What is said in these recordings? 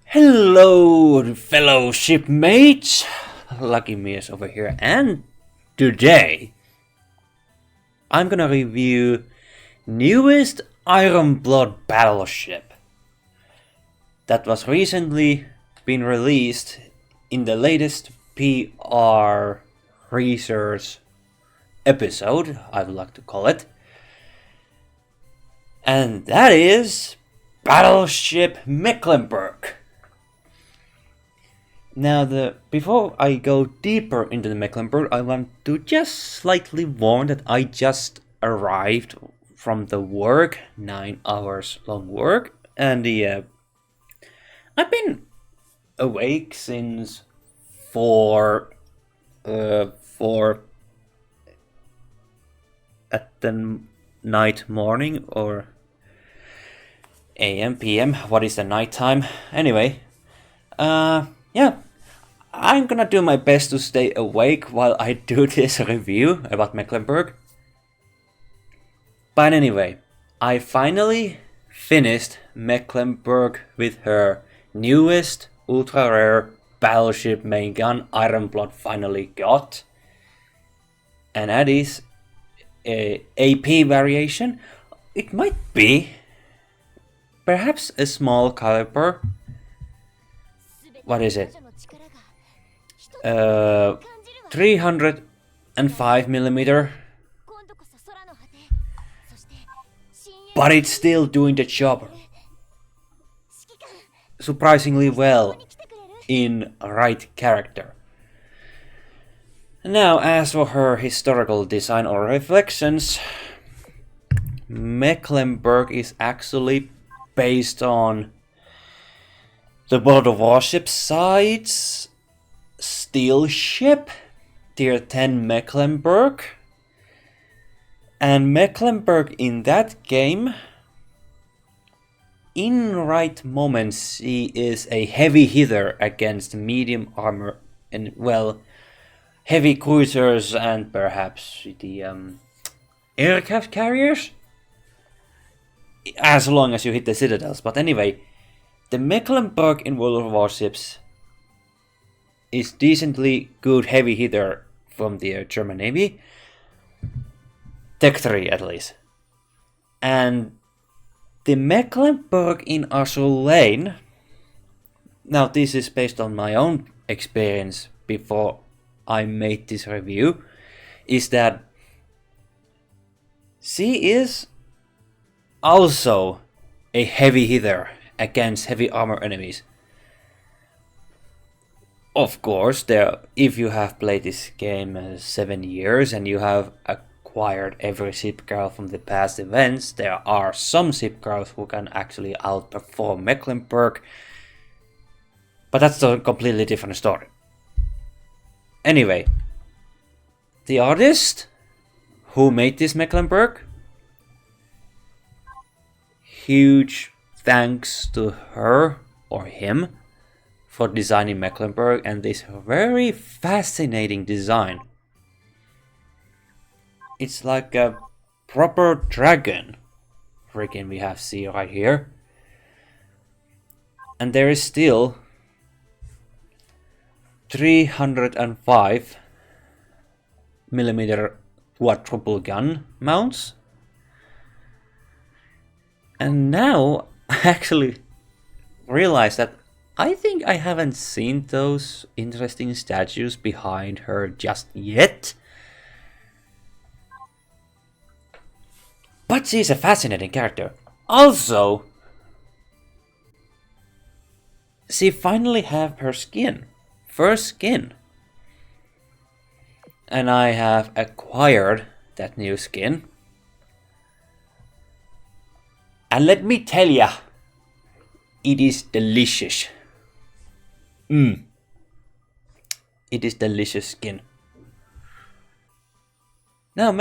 Hello, fellow shipmates! Lucky Mies over here, and today I'm gonna review newest Iron Blood Battleship that was recently been released in the latest PR research episode, I would like to call it, and that is Battleship Mecklenburg. Now, before I go deeper into the Mecklenburg, I want to just slightly warn that I just arrived from the work, 9 hours long work, and I've been awake since 4 at the night morning, or AM, PM, what is the night time? Anyway, yeah. I'm gonna do my best to stay awake while I do this review about Mecklenburg. But anyway, I finally finished Mecklenburg with her newest ultra rare battleship main gun, Iron Blood finally got. And that is a AP variation. It might be perhaps a small caliber. What is it? 305mm, but it's still doing the job surprisingly well in right character. Now, as for her historical design or reflections, Mecklenburg is actually based on the World of Warship side's steel ship, Tier 10 Mecklenburg. And Mecklenburg in that game, in right moments, she is a heavy hitter against medium armor and, well, heavy cruisers and perhaps the aircraft carriers, as long as you hit the citadels. But anyway, the Mecklenburg in World of Warships is decently good heavy hitter from the German Navy. Tech 3 at least. And the Mecklenburg in Azur, now this is based on my own experience before I made this review, is that she is also a heavy hitter against heavy armor enemies. Of course, if you have played this game 7 years and you have acquired every ship girl from the past events, there are some ship girls who can actually outperform Mecklenburg, but that's a completely different story. Anyway, the artist who made this Mecklenburg, huge thanks to her or him for designing Mecklenburg and this very fascinating design. It's like a proper dragon freaking we have see right here. And there is still 305mm quadruple gun mounts. And now I actually realize that I think I haven't seen those interesting statues behind her just yet. But she's a fascinating character. Also, she finally have her skin. First skin. And I have acquired that new skin. And let me tell ya, it is delicious. It is delicious skin. Now,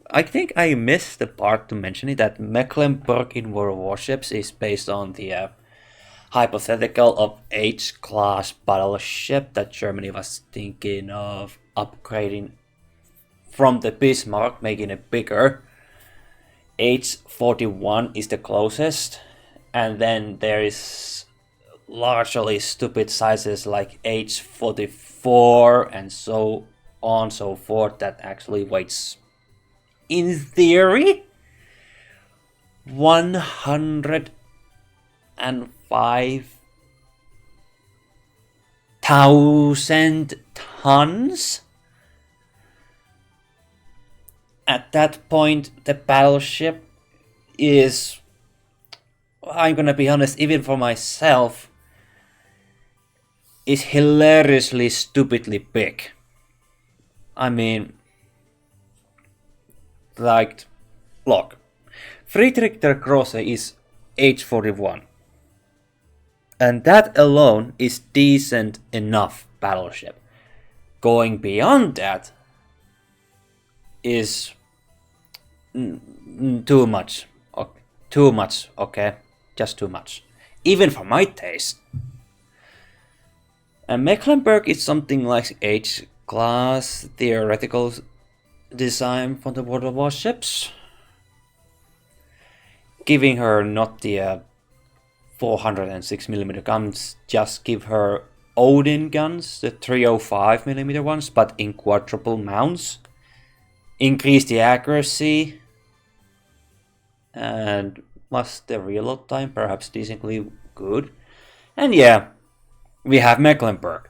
I think I missed the part to mention it, that Mecklenburg in World of Warships is based on the hypothetical of H-class battleship that Germany was thinking of upgrading from the Bismarck, making it bigger. H41 is the closest, and then there is largely stupid sizes like H44 and so on so forth that actually weighs, in theory, 105,000 tons. At that point, the battleship is, I'm gonna be honest, even for myself, is hilariously stupidly big. I mean, like, look, Friedrich der Große is H41. And that alone is decent enough battleship. Going beyond that is too much. Too much, okay? Just too much. Even for my taste. And Mecklenburg is something like H-class theoretical design for the World of Warships. Giving her not the 406mm guns, just give her Odin guns, the 305mm ones, but in quadruple mounts. Increase the accuracy, and was the reload time perhaps decently good. And yeah, we have Mecklenburg.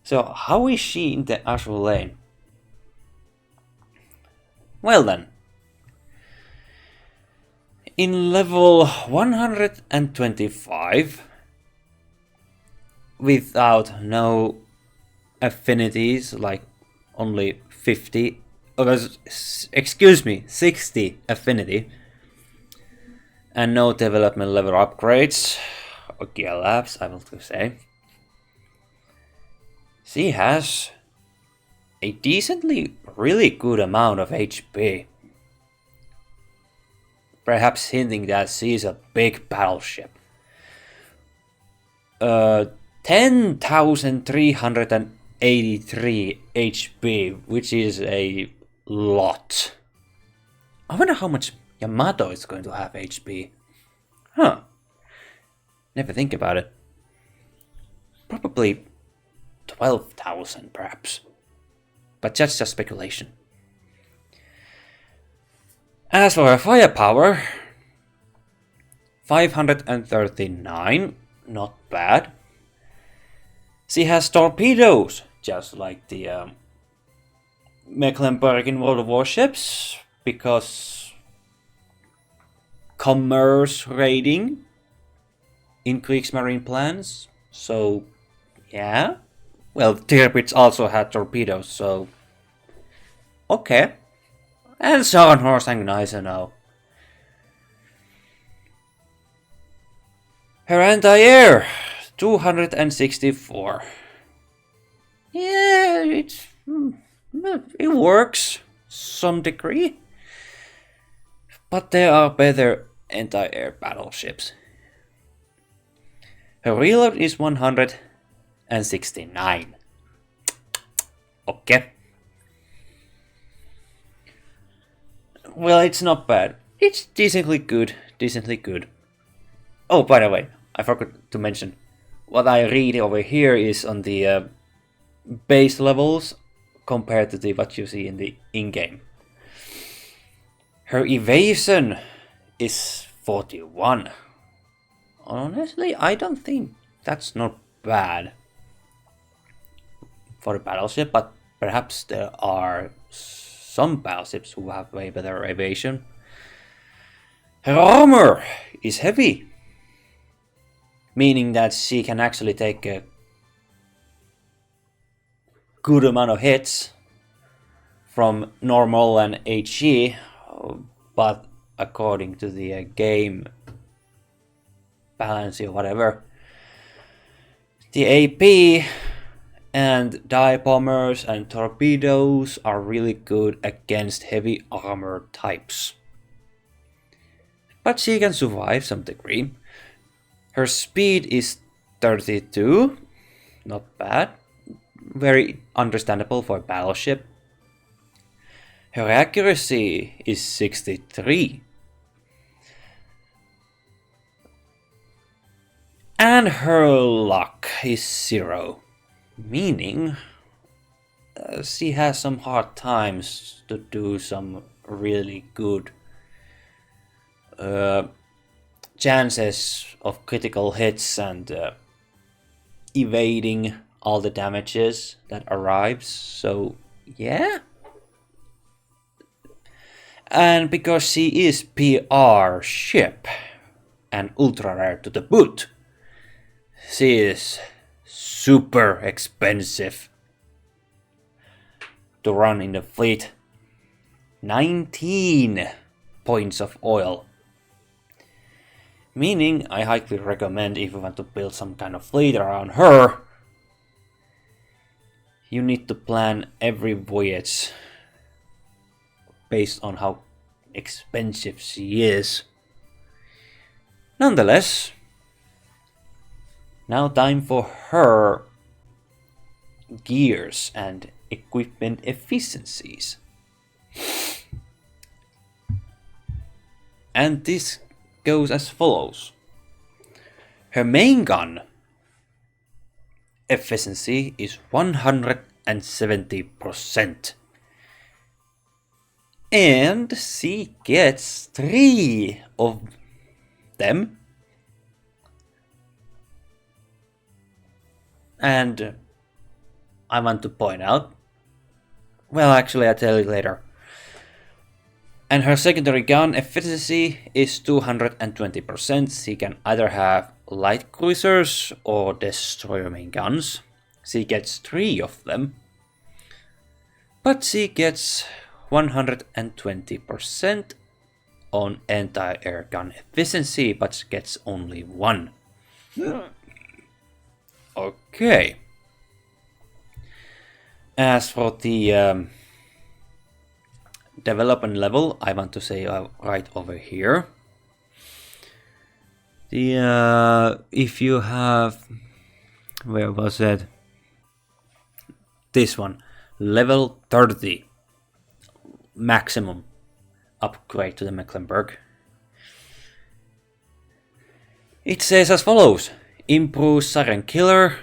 So how is she in the Azur lane? Well then, in level 125, without no affinities, like only 50, excuse me, 60 affinity, and no development level upgrades, or gear labs, I will say, she has a decently really good amount of HP. Perhaps hinting that she's a big battleship. 10,383 HP, which is a lot. I wonder how much Yamato is going to have HP. Huh. Never think about it. Probably 12,000 perhaps. But that's just speculation. As for her firepower, 539, not bad. She has torpedoes, just like the Mecklenburg in World of Warships, because commerce raiding in Kriegsmarine plans. So, yeah. Well, Tirpitz also had torpedoes, so okay. And Scharnhorst and Gneisenau. Her anti-air, 264. Yeah, it works some degree. But there are better anti-air battleships. Her reload is 169. Okay. Well, it's not bad. It's decently good. Oh, by the way, I forgot to mention. What I read over here is on the base levels compared to what you see in the in-game. Her evasion is 41. Honestly, I don't think that's not bad for a battleship, but perhaps there are some battleships who have way better evasion. Her armor is heavy, meaning that she can actually take a good amount of hits from normal and HE, but according to the game balance or whatever, the AP and dive bombers and torpedoes are really good against heavy armor types. But she can survive some degree. Her speed is 32, not bad. Very understandable for a battleship. Her accuracy is 63. And her luck is 0. Meaning she has some hard times to do some really good chances of critical hits and evading all the damages that arrives. So yeah. And because she is PR ship and ultra rare to the boot, she is super expensive to run in the fleet. 19 points of oil. Meaning I highly recommend, if you want to build some kind of fleet around her, you need to plan every voyage based on how expensive she is. Nonetheless, now time for her gears and equipment efficiencies. And this goes as follows. Her main gun efficiency is 170%. And she gets 3 of them. And I want to point out, well, actually I'll tell you later. And her secondary gun efficiency is 220%. She can either have light cruisers or destroyer main guns. She gets 3 of them. But she gets 120% on anti-air gun efficiency, but gets only 1. Okay. As for the development level, I want to say right over here. The if you have, where was it? This one, level 30, maximum upgrade to the Mecklenburg. It says as follows: improves siren killer,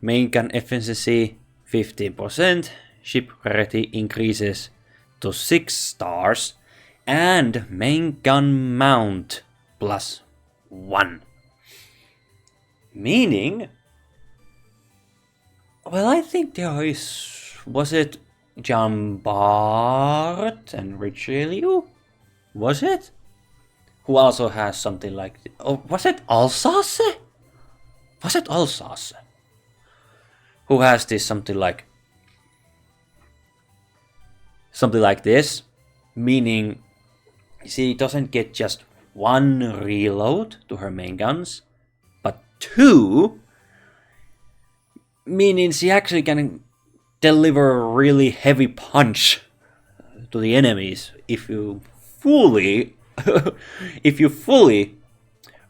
main gun efficiency 15%, ship rarity increases to 6 stars, and main gun mount +1. Meaning, well, I think there is, was it Jean Bart and Richelieu? Was it? Who also has something like, oh, was it Alsace? Was it Alsace? Who has this something like this, meaning she doesn't get just 1 reload to her main guns, but 2, meaning she actually can deliver a really heavy punch to the enemies if you fully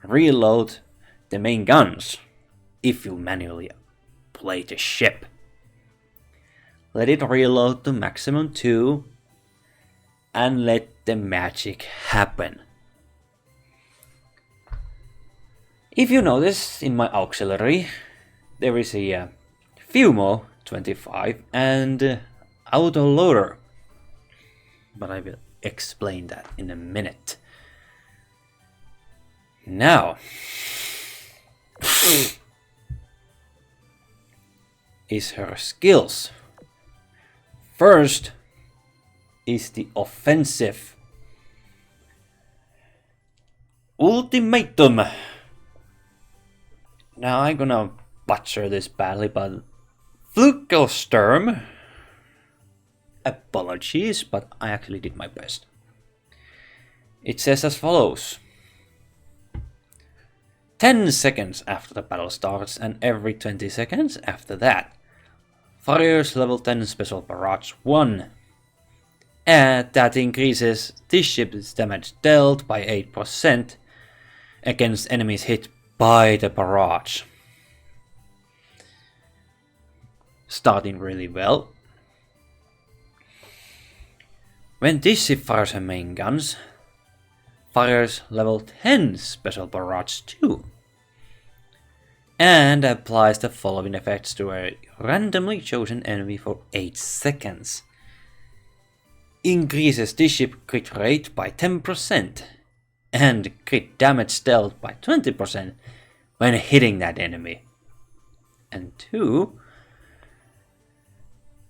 reload the main guns. If you manually play the ship, let it reload to maximum 2 and let the magic happen. If you notice, in my auxiliary there is a Fumo 25 and auto loader, but I will explain that in a minute. Now is her skills. First is the offensive. Ultimatum. Now I'm gonna butcher this badly, but Flugelsturm. Apologies, but I actually did my best. It says as follows: 10 seconds after the battle starts and every 20 seconds after that, fires level 10 special barrage 1. And that increases this ship's damage dealt by 8% against enemies hit by the barrage. Starting really well. When this ship fires her main guns, fires level 10 special barrage too, and applies the following effects to a randomly chosen enemy for 8 seconds. Increases this ship crit rate by 10% and crit damage dealt by 20% when hitting that enemy. And 2.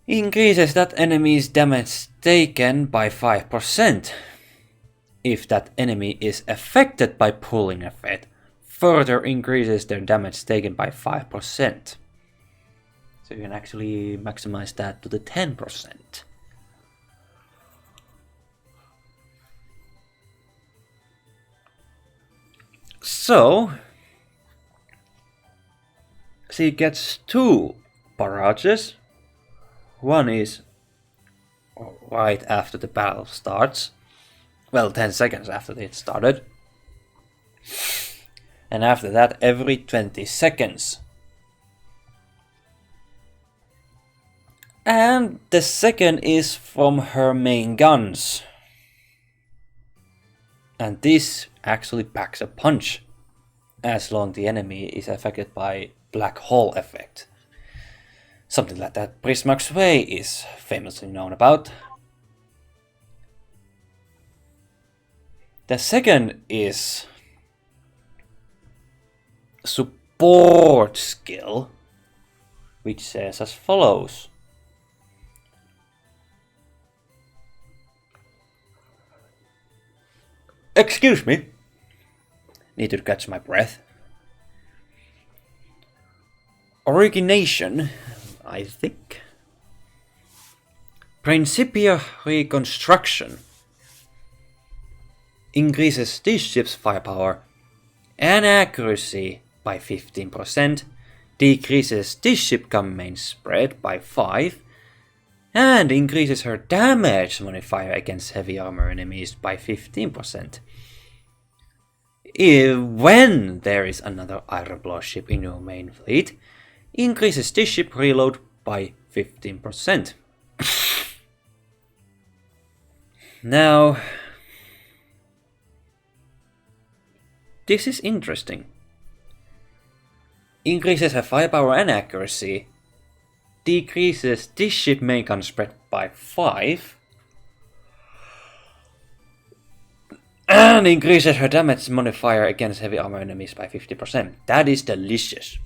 Increases that enemy's damage taken by 5%. If that enemy is affected by pulling effect, further increases their damage taken by 5%. So you can actually maximize that to the 10%. So she gets 2 barrages. One is right after the battle starts. Well, 10 seconds after it started. And after that, every 20 seconds. And the second is from her main guns. And this actually packs a punch, as long as the enemy is affected by black hole effect. Something like that Prismark's Way is famously known about. The second is support skill, which says as follows. Excuse me. Need to catch my breath. Origination, I think. Principia Reconstruction. Increases this ship's firepower and accuracy by 15%, decreases this ship main spread by 5, and increases her damage modifier against heavy armor enemies by 15%. When there is another Iron Blood ship in your main fleet, increases this ship reload by 15%. Now, this is interesting. Increases her firepower and accuracy, decreases this ship main gun spread by 5, and increases her damage modifier against heavy armor enemies by 50%. That is delicious.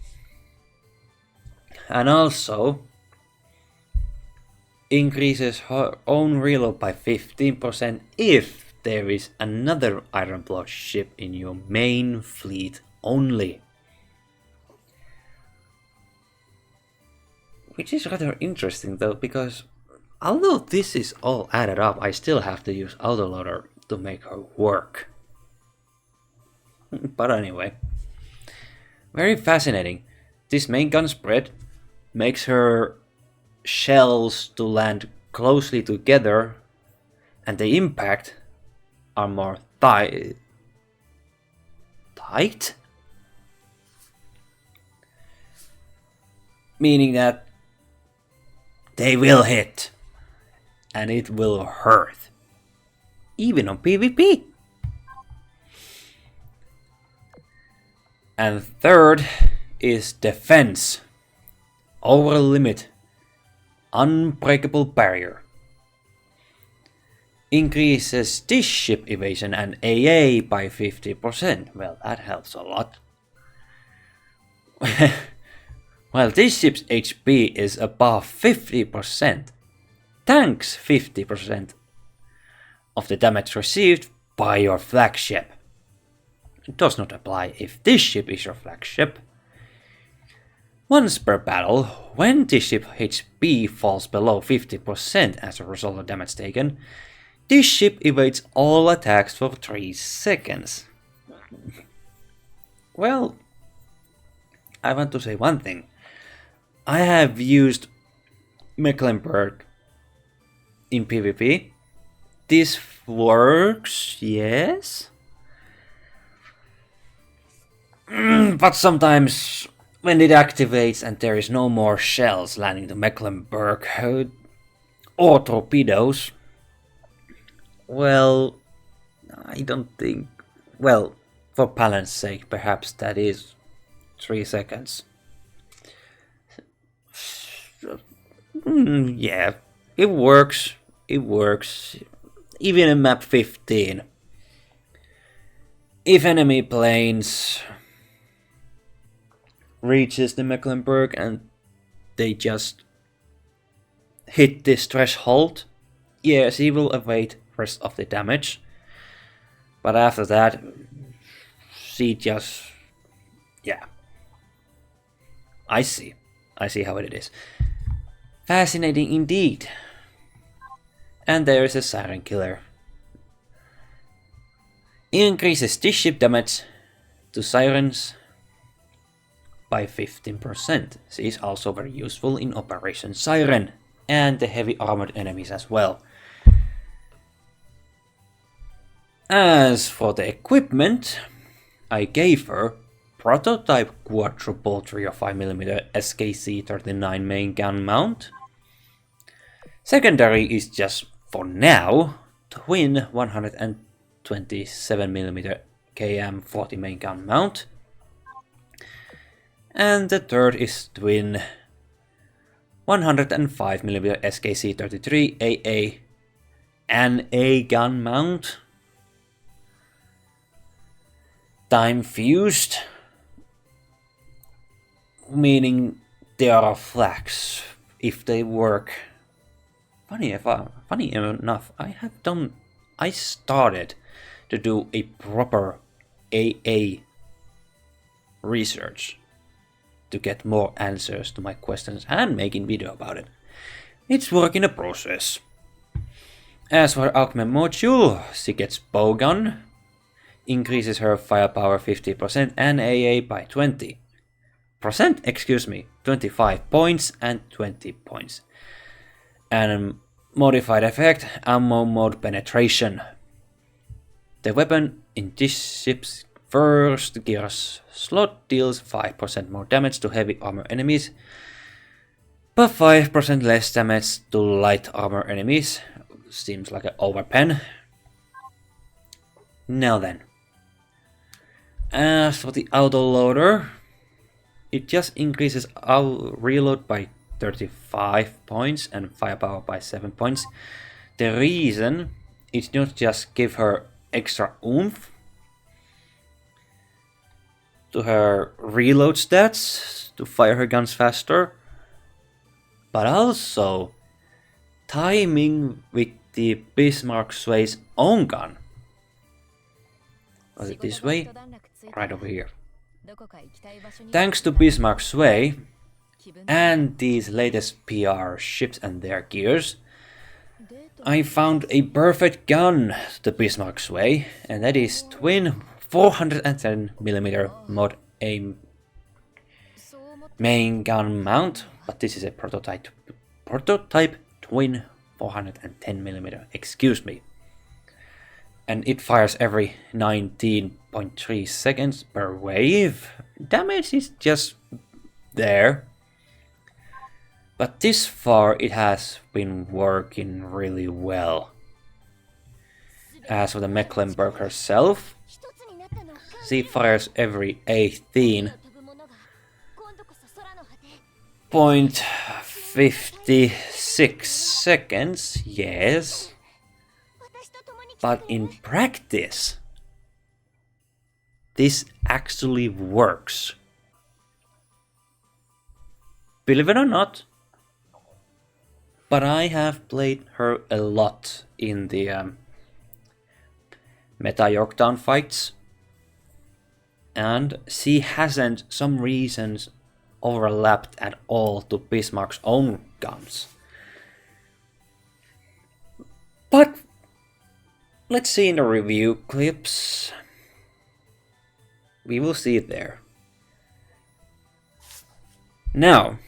And also increases her own reload by 15% if there is another Iron Blood ship in your main fleet only. Which is rather interesting though, because although this is all added up, I still have to use autoloader to make her work. But anyway, very fascinating. This main gun spread makes her shells to land closely together, and the impact are more tight? Meaning that they will hit, and it will hurt, even on PvP. And third is defense. Over limit. Unbreakable barrier. Increases this ship evasion and AA by 50%. Well, that helps a lot. While this ship's HP is above 50%, tanks 50% of the damage received by your flagship. It does not apply if this ship is your flagship. Once per battle, when this ship HP falls below 50% as a result of damage taken, this ship evades all attacks for 3 seconds. Well, I want to say one thing. I have used Mecklenburg in PvP. This works, yes. But sometimes when it activates and there is no more shells landing to Mecklenburg or torpedoes, Well, I don't think... Well, for balance sake, perhaps that is 3 seconds. Yeah, it works. It works. Even in map 15. If enemy planes reaches the Mecklenburg and they just hit this threshold, yes, he will evade rest of the damage. But after that, she just... yeah. I see how it is. Fascinating indeed. And there is a Siren Killer. Increases this ship damage to Sirens by 15%. She is also very useful in Operation Siren and the heavy armored enemies as well. As for the equipment, I gave her prototype quadruple 305mm SKC-39 main gun mount. Secondary is just, for now, twin 127mm KM40 main gun mount. And the third is twin 105mm SKC-33 AA and A gun mount. Time fused, meaning they are flags if they work. Funny enough, I started to do a proper AA research to get more answers to my questions and making video about it. It's work in a process. As for Augment module, she gets bowgun, increases her firepower 50% and AA by 20%, 25 points and 20 points. And modified effect, ammo mode penetration. The weapon in this ship's first gear's slot deals 5% more damage to heavy armor enemies, but 5% less damage to light armor enemies. Seems like an overpen. Now then. As for the autoloader, it just increases our reload by 35 points and firepower by 7 points. The reason is not just give her extra oomph to her reload stats to fire her guns faster, but also timing with the Bismarck Sway's own gun. Was it this way? Right over here. Thanks to Bismarck Sway and these latest PR ships and their gears, I found a perfect gun to Bismarck Sway, and that is twin 410mm mod aim main gun mount, but this is a prototype twin 410mm, excuse me. And it fires every 19.3 seconds per wave. Damage is just there. But this far it has been working really well. As for the Mecklenburg herself, she fires every 18.56 seconds, yes. But in practice, this actually works. Believe it or not, but I have played her a lot in the Meta Yorktown fights, and she hasn't, some reasons, overlapped at all to Bismarck's own guns. But let's see in the review clips. We will see it there. Now,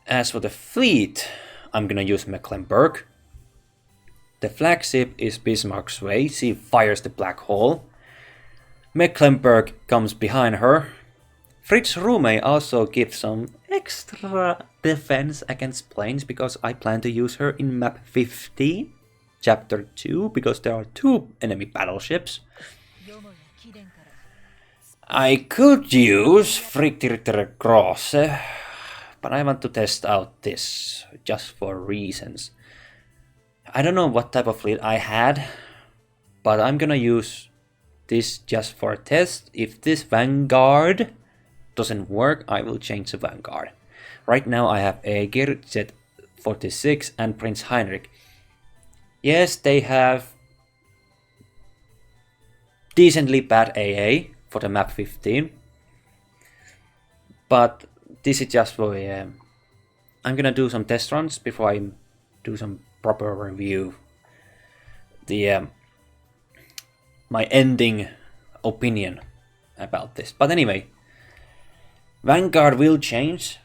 as for the fleet, I'm gonna use Mecklenburg. The flagship is Bismarck Sway. She fires the black hole. Mecklenburg comes behind her. Fritz Rume also gives some extra defense against planes because I plan to use her in map 15. Chapter 2, because there are 2 enemy battleships. I could use Frickritter Grosse, but I want to test out this, just for reasons. I don't know what type of fleet I had, but I'm gonna use this just for a test. If this Vanguard doesn't work, I will change the Vanguard. Right now I have Aegir, Z46 and Prince Heinrich. Yes, they have decently bad AA for the map 15, but this is just for I'm gonna do some test runs before I do some proper review. My ending opinion about this. But anyway, Vanguard will change.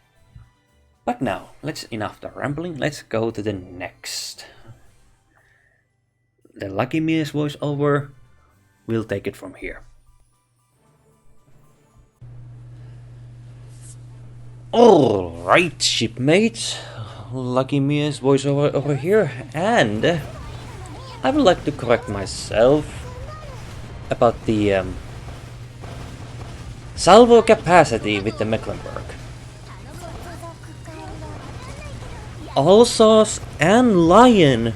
But now, enough the rambling, let's go to the next. The Lucky Mies voiceover, we'll take it from here. Alright, shipmates, Lucky Mies voiceover over here, and I would like to correct myself about the salvo capacity with the Mecklenburg. Alsace and Lion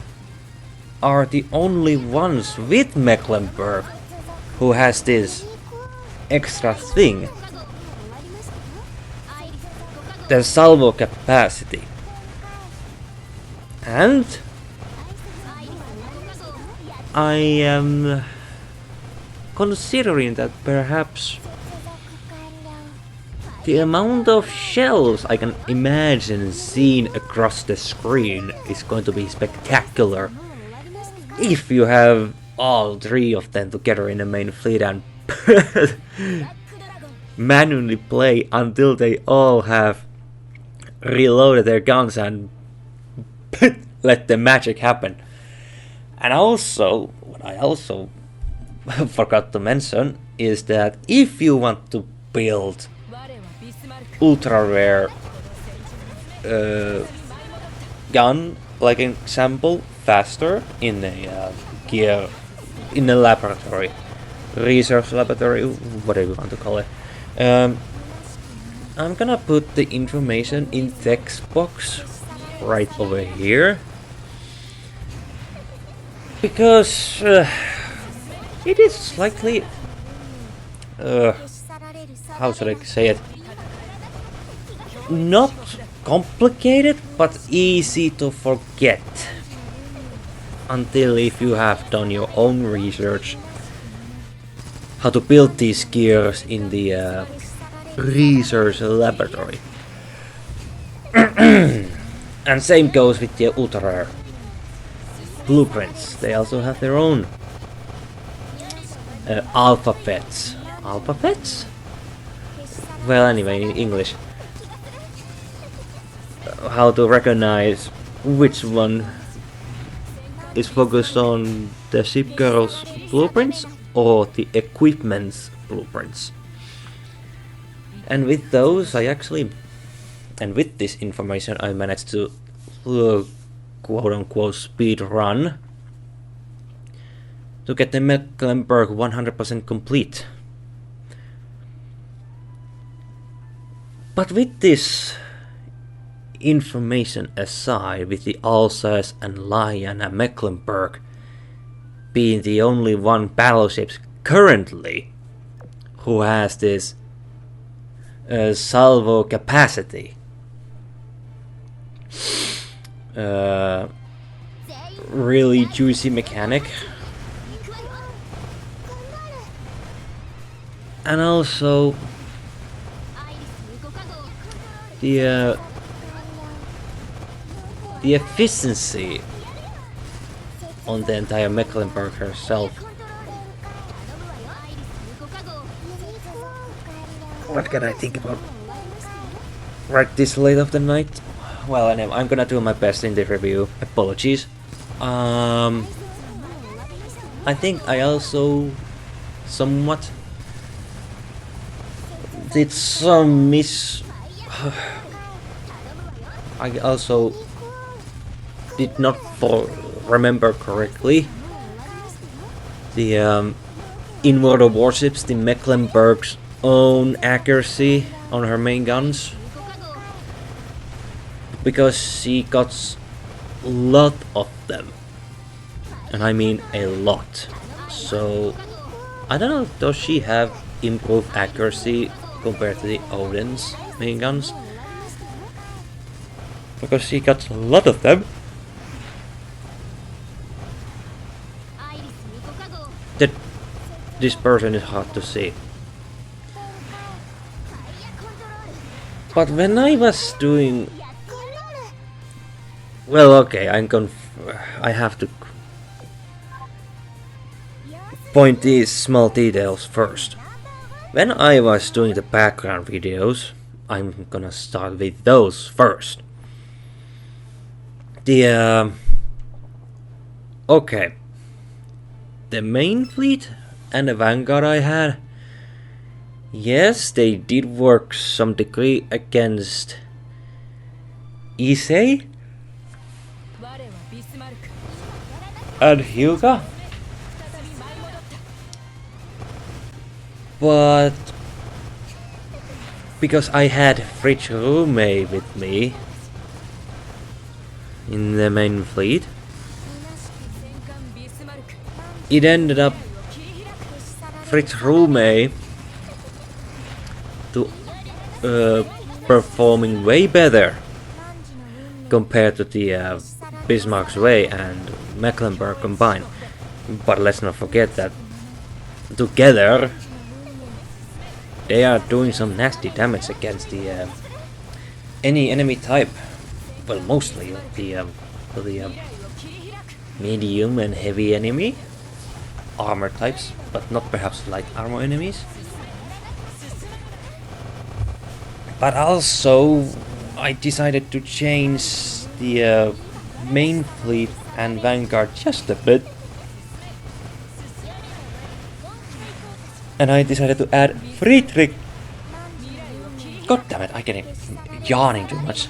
are the only ones with Mecklenburg who has this extra thing, the salvo capacity. And I am considering that perhaps the amount of shells I can imagine seen across the screen is going to be spectacular if you have all 3 of them together in the main fleet and manually play until they all have reloaded their guns and let the magic happen. And also, what I also forgot to mention is that if you want to build ultra rare gun, like an example, faster in a gear in a laboratory, research laboratory, whatever you want to call it. I'm gonna put the information in text box right over here, because it is slightly how should I say it, not complicated but easy to forget until if you have done your own research how to build these gears in the research laboratory. And same goes with the ultra rare blueprints. They also have their own alphabets. Alphabets? Well, anyway, in English. How to recognize which one is focused on the ship girl's blueprints or the equipment's blueprints. And with those, and with this information, I managed to quote-unquote speed run to get the Mecklenburg 100% complete. But with this information aside, with the Alsace and Lion and Mecklenburg being the only one battleships currently who has this salvo capacity, really juicy mechanic, and also the efficiency on the entire Mecklenburg herself. What can I think about right this late of the night? Well, anyway, I'm gonna do my best in the review. Apologies. I think I also somewhat did some I also did not remember correctly, the in World of Warships, the Mecklenburg's own accuracy on her main guns, because she got a lot of them, and I mean a lot. So I don't know, does she have improved accuracy compared to the Odin's main guns? Because she got a lot of them. That this person is hard to see. But when I was doing, well, okay, I have to point these small details first. When I was doing the background videos, I'm gonna start with those first. Okay, the main fleet and the vanguard I had, yes, they did work some degree against Issei and Hyuga, but because I had Fritz Rume with me in the main fleet, it ended up Fritz Rume to performing way better compared to the Bismarck's Way and Mecklenburg combined. But let's not forget that together they are doing some nasty damage against the any enemy type. Well, mostly the medium and heavy enemy armor types, but not perhaps light armor enemies. But also, I decided to change the main fleet and vanguard just a bit, and I decided to add Friedrich. God damn it! I get yawning too much.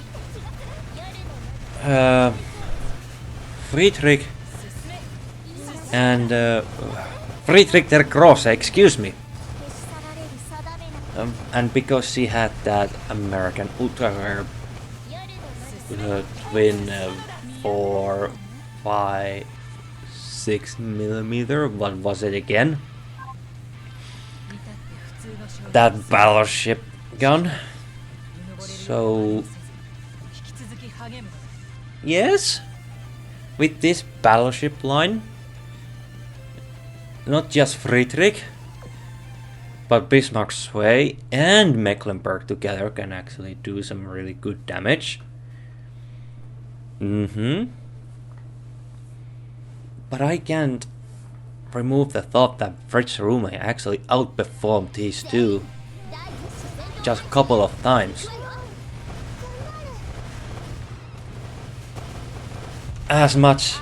Friedrich and Friedrich der Grosse, excuse me. And because she had that American ultra rare twin 4, 5, 6mm, what was it again? That battleship gun. So yes, with this battleship line, not just Friedrich, but Bismarck's Way and Mecklenburg together can actually do some really good damage. But I can't remove the thought that Fritz Rume actually outperformed these two just a couple of times. As much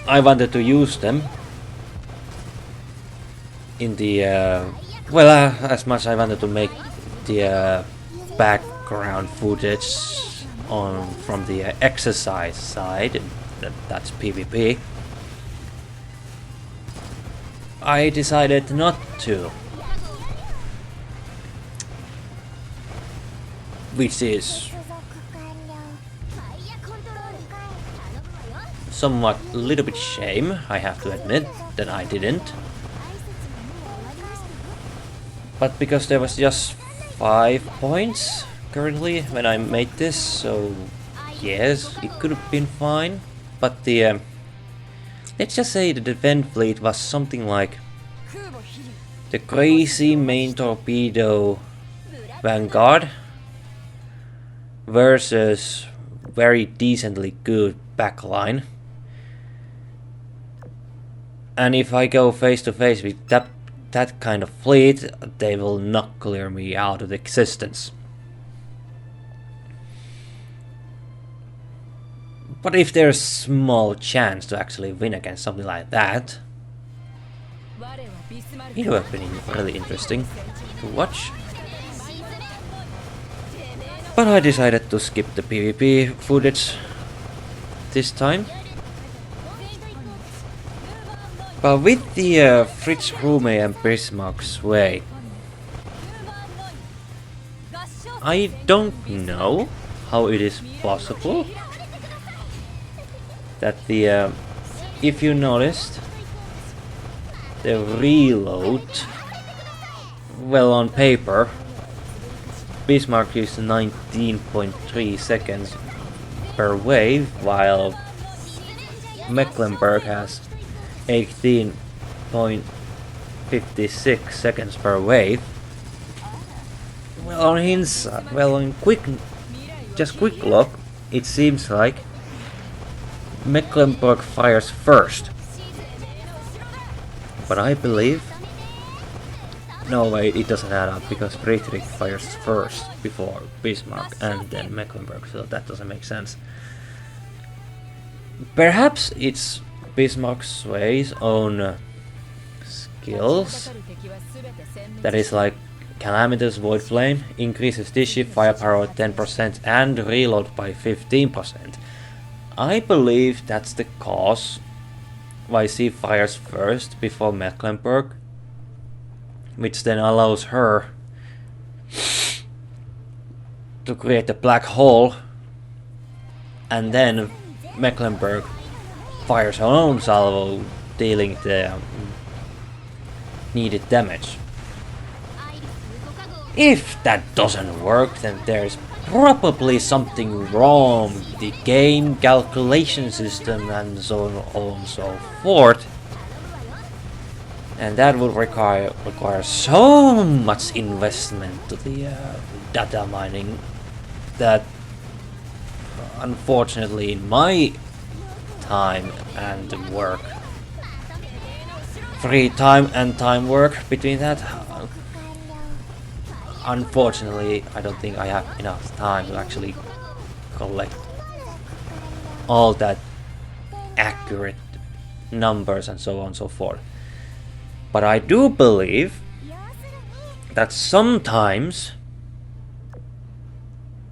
I wanted to use them in the as much I wanted to make the background footage from the exercise side, that's PvP, I decided not to, which is somewhat a little bit shame, I have to admit that I didn't. But because there was just 5 points currently when I made this, so yes, it could have been fine. But the let's just say the defense fleet was something like the crazy main torpedo vanguard versus very decently good backline. And if I go face to face with that kind of fleet, they will not clear me out of existence. But if there's small chance to actually win against something like that, it would have been really interesting to watch. But I decided to skip the PvP footage this time. But with the Fritz Rume and Bismarck's way, I don't know how it is possible that the if you noticed, the reload, well, on paper Bismarck is 19.3 seconds per wave, while Mecklenburg has 18.56 seconds per wave. Well, on hindsight, on quick look, it seems like Mecklenburg fires first. But I believe, no, wait, it doesn't add up, because Friedrich fires first before Bismarck and then Mecklenburg, so that doesn't make sense. Perhaps it's Bismarck's way's own skills. That is like Calamitous Void Flame increases this ship firepower 10% and reload by 15%. I believe that's the cause why she fires first before Mecklenburg, which then allows her to create a black hole, and then Mecklenburg fires her own salvo, dealing the needed damage. If that doesn't work, then there's probably something wrong with the game calculation system and so on and so forth. And that would require so much investment to the data mining that unfortunately in my time and work, free time and time work between that, unfortunately I don't think I have enough time to actually collect all that accurate numbers and so on and so forth. But I do believe that sometimes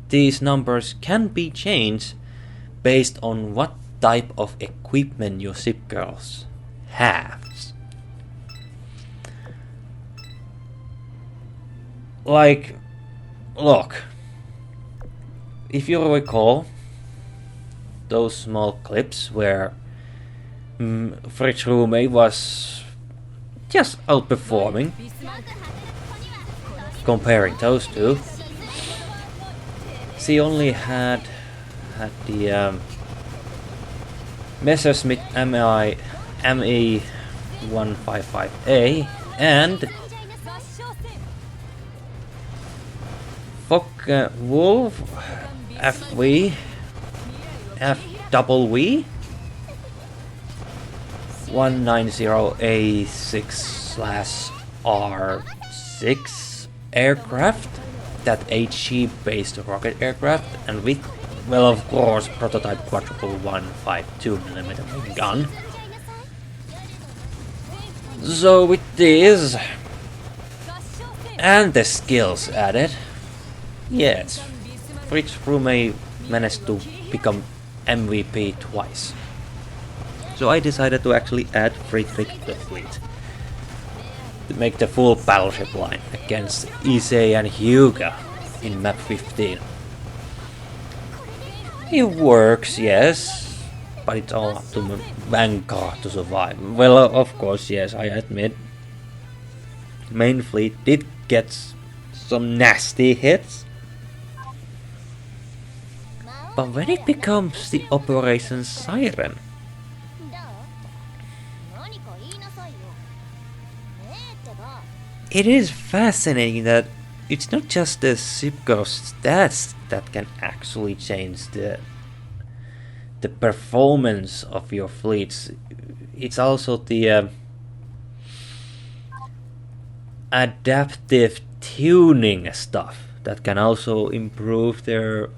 these numbers can be changed based on what type of equipment your ship girls have. Like, look, if you recall those small clips where Fritz Rume was just outperforming, comparing those two, she only had the Messerschmitt ME155A and Wolf FW 190A6/R6 aircraft, that HE based rocket aircraft, and with, well, of course, prototype quadruple 152mm gun. So with this and the skills added, yes, Fritz Rume managed to become MVP twice. So I decided to actually add Friedrich to the fleet to make the full battleship line against Issei and Hyuga in map 15. It works, yes, but it's all up to Vanguard to survive. Well, of course, yes, I admit, main fleet did get some nasty hits. But when it becomes the Operation Siren, it is fascinating that it's not just the ship girl's stats that can actually change the performance of your fleets. It's also the adaptive tuning stuff that can also improve their,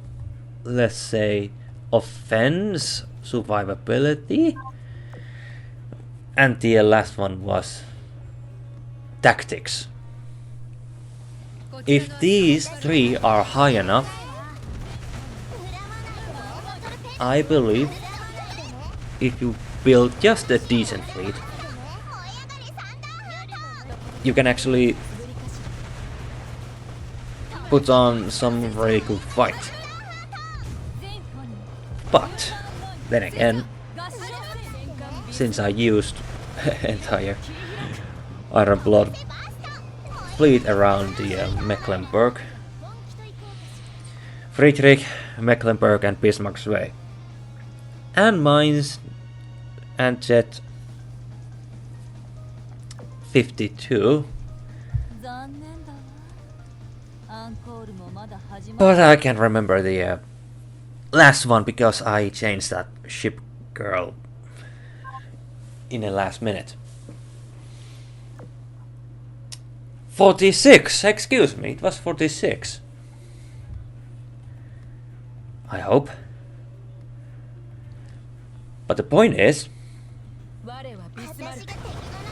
let's say, offense, survivability, and the last one was tactics. If these three are high enough, I believe if you build just a decent fleet, you can actually put on some very good fight. But then again, since I used entire Iron Blood fleet around the Mecklenburg, Friedrich, Mecklenburg and Bismarck's Way, and mines and jet 52, but I can't remember the last one because I changed that ship girl in the last minute. 46, excuse me, it was 46. I hope. But the point is,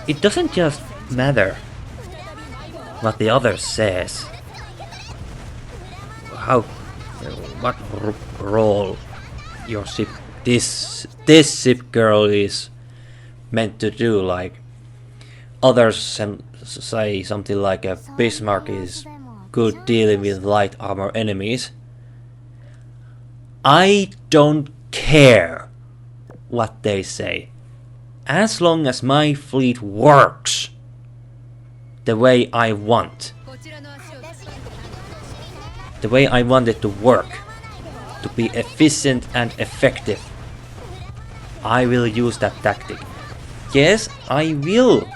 it doesn't just matter what the other says, what role your ship, this ship girl is meant to do. Like others say something like a Bismarck is good dealing with light armor enemies. I don't care what they say, as long as my fleet works the way I want. The way I want it to work, to be efficient and effective. I will use that tactic. Yes, I will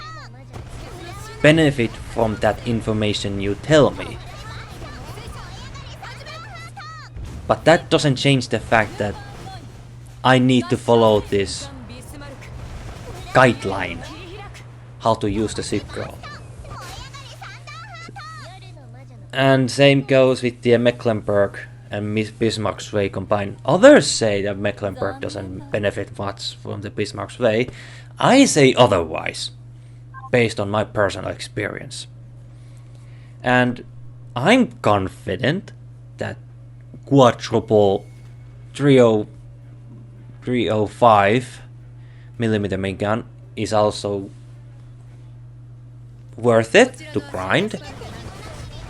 benefit from that information you tell me. But that doesn't change the fact that I need to follow this guideline how to use the ship girl. And same goes with the Mecklenburg and Bismarck's Way combined. Others say that Mecklenburg doesn't benefit much from the Bismarck's Way. I say otherwise, based on my personal experience. And I'm confident that quadruple 305 millimeter minigun is also worth it to grind,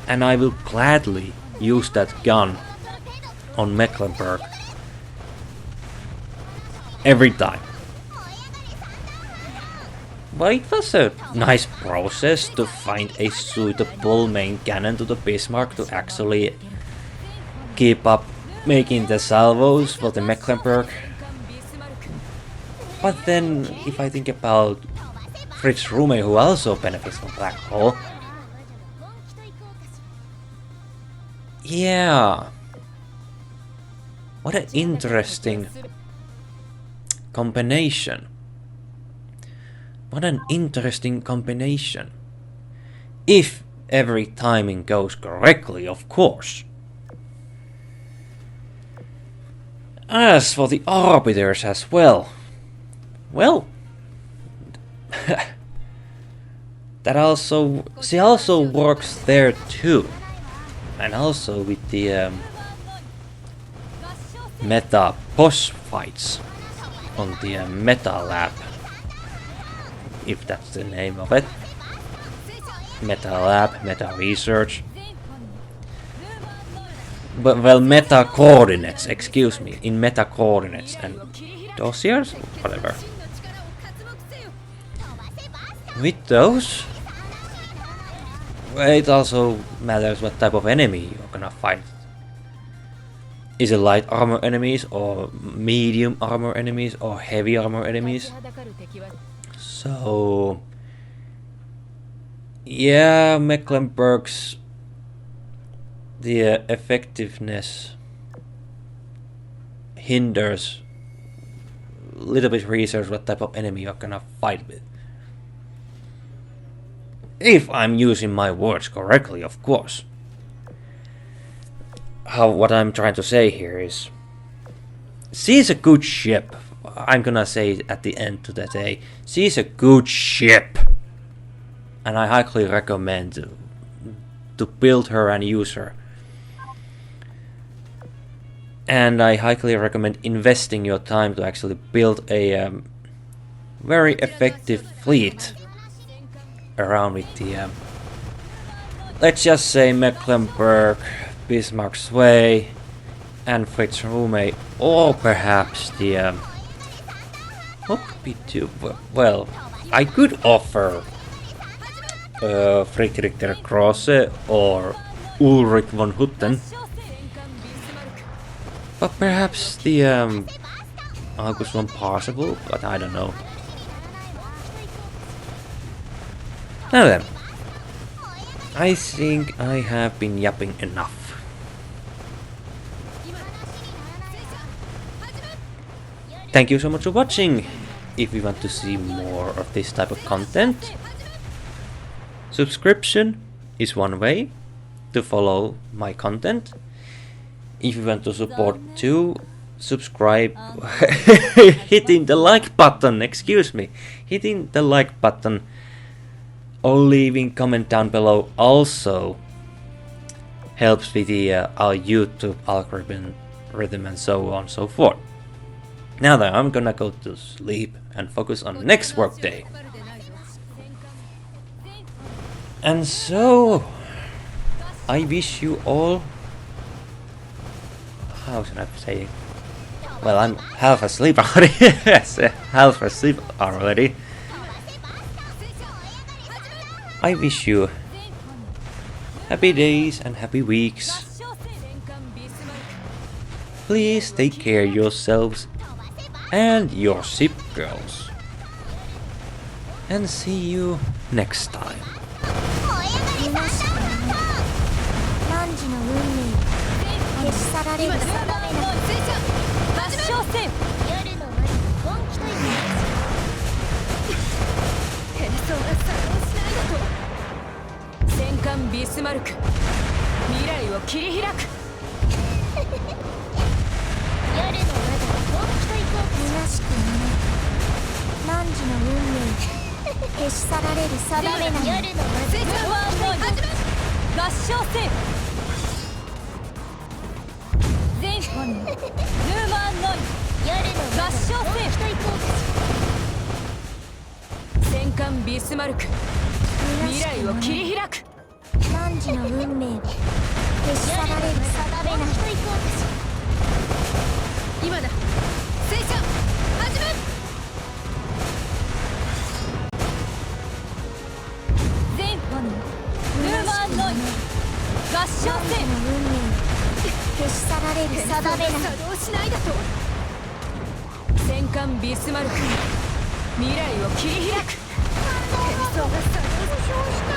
and I will gladly use that gun on Mecklenburg every time. But it was a nice process to find a suitable main cannon to the Bismarck to actually keep up making the salvos for the Mecklenburg. But then, if I think about Fritz Rume, who also benefits from Black Hole, yeah, what an interesting combination. What an interesting combination. If every timing goes correctly, of course. As for the arbiters as well, she also works there too, and also with the meta boss fights on the meta lab, if that's the name of it. Meta lab, meta research. But well, meta coordinates, excuse me, in meta coordinates and dossiers, whatever. With those, it also matters what type of enemy you're gonna fight. Is it light armor enemies, or medium armor enemies, or heavy armor enemies? So yeah, Mecklenburg's the effectiveness hinders a little bit research what type of enemy you're gonna fight with. If I'm using my words correctly, of course. What I'm trying to say here is, she's a good ship. I'm gonna say at the end of the day, she's a good ship, and I highly recommend to build her and use her. And I highly recommend investing your time to actually build a very effective fleet around with the let's just say Mecklenburg, Bismarck Sway, and Fritz Rume, or perhaps the what could be too well. I could offer Friedrich der Grosse or Ulrich von Hutten, but perhaps the August von Parsifal, but I don't know. Now then, I think I have been yapping enough. Thank you so much for watching. If you want to see more of this type of content, subscription is one way to follow my content. If you want to support too, subscribe hitting the like button, hitting the like button or leaving comment down below also helps with the our YouTube algorithm and so on and so forth. Now that I'm gonna go to sleep and focus on next workday. And so I wish you all, how should I say it? Well, I'm half asleep already. Yes, half asleep already. I wish you happy days and happy weeks. Please take care of yourselves and your ship girls. And see you next time.ビスマルク、未来を切り開く。夜の窓を本気と行こう。虚しくない。汝の運命消し去られる定めなの。夜の窓合唱せ。全本ヌーマンノイ。夜の合唱せ。本気と行こう。戦艦ビスマルク、未来を切り開く。汝の運命を消し去られる定めなの。今だ、戦車始め。全本ヌーマンノイ合唱せ。汝の運命を消し去られる定めなの。作動しないだと。戦艦ビスマルク、未来を切り開く。戦争が作動した。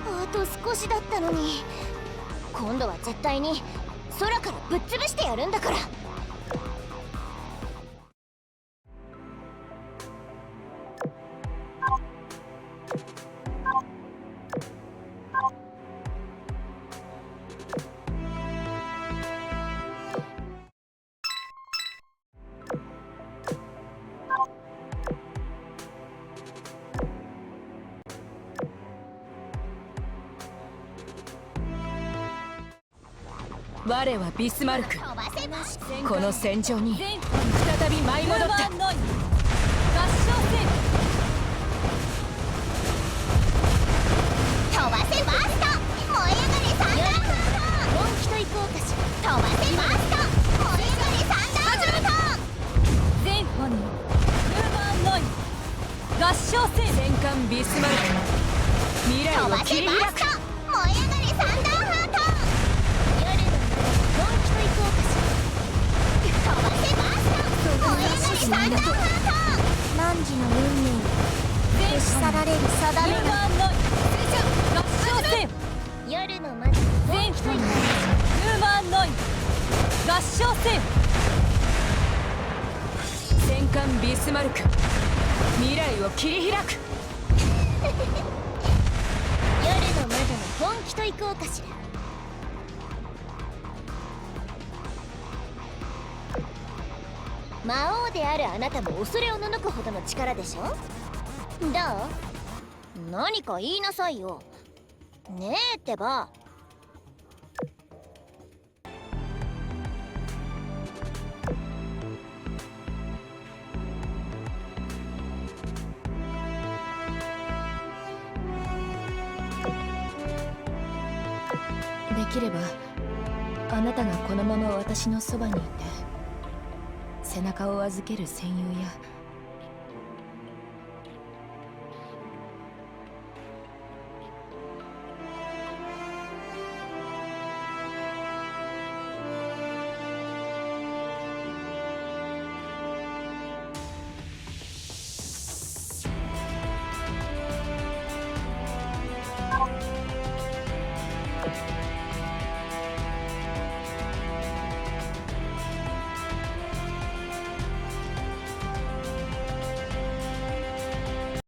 あと少しだったのに。今度は絶対に空からぶっ潰してやるんだから。我はビスマルク。この戦場に再び舞い戻った。合唱せ。飛ばせバースト、燃え上がれサンダーハート。本気と行こうかしら。飛ばせバースト、燃え上がれサンダーハート。全本にヌーマンノイ合唱せ。戦艦ビスマルク、未来を切り開く。燃え上がれサンダーハート。汝の運命消し去られる定めなの。合唱せ。夜の窓全本ヌーマンノイ合唱せ。戦艦ビスマルク、未来を切り開く。夜の窓の本気と行こうかしら。魔王であるあなたも恐れをののくほどの力でしょ。どう？何か言いなさいよ。ねえってば。できればあなたがこのまま私のそばにいて背中を預ける戦友や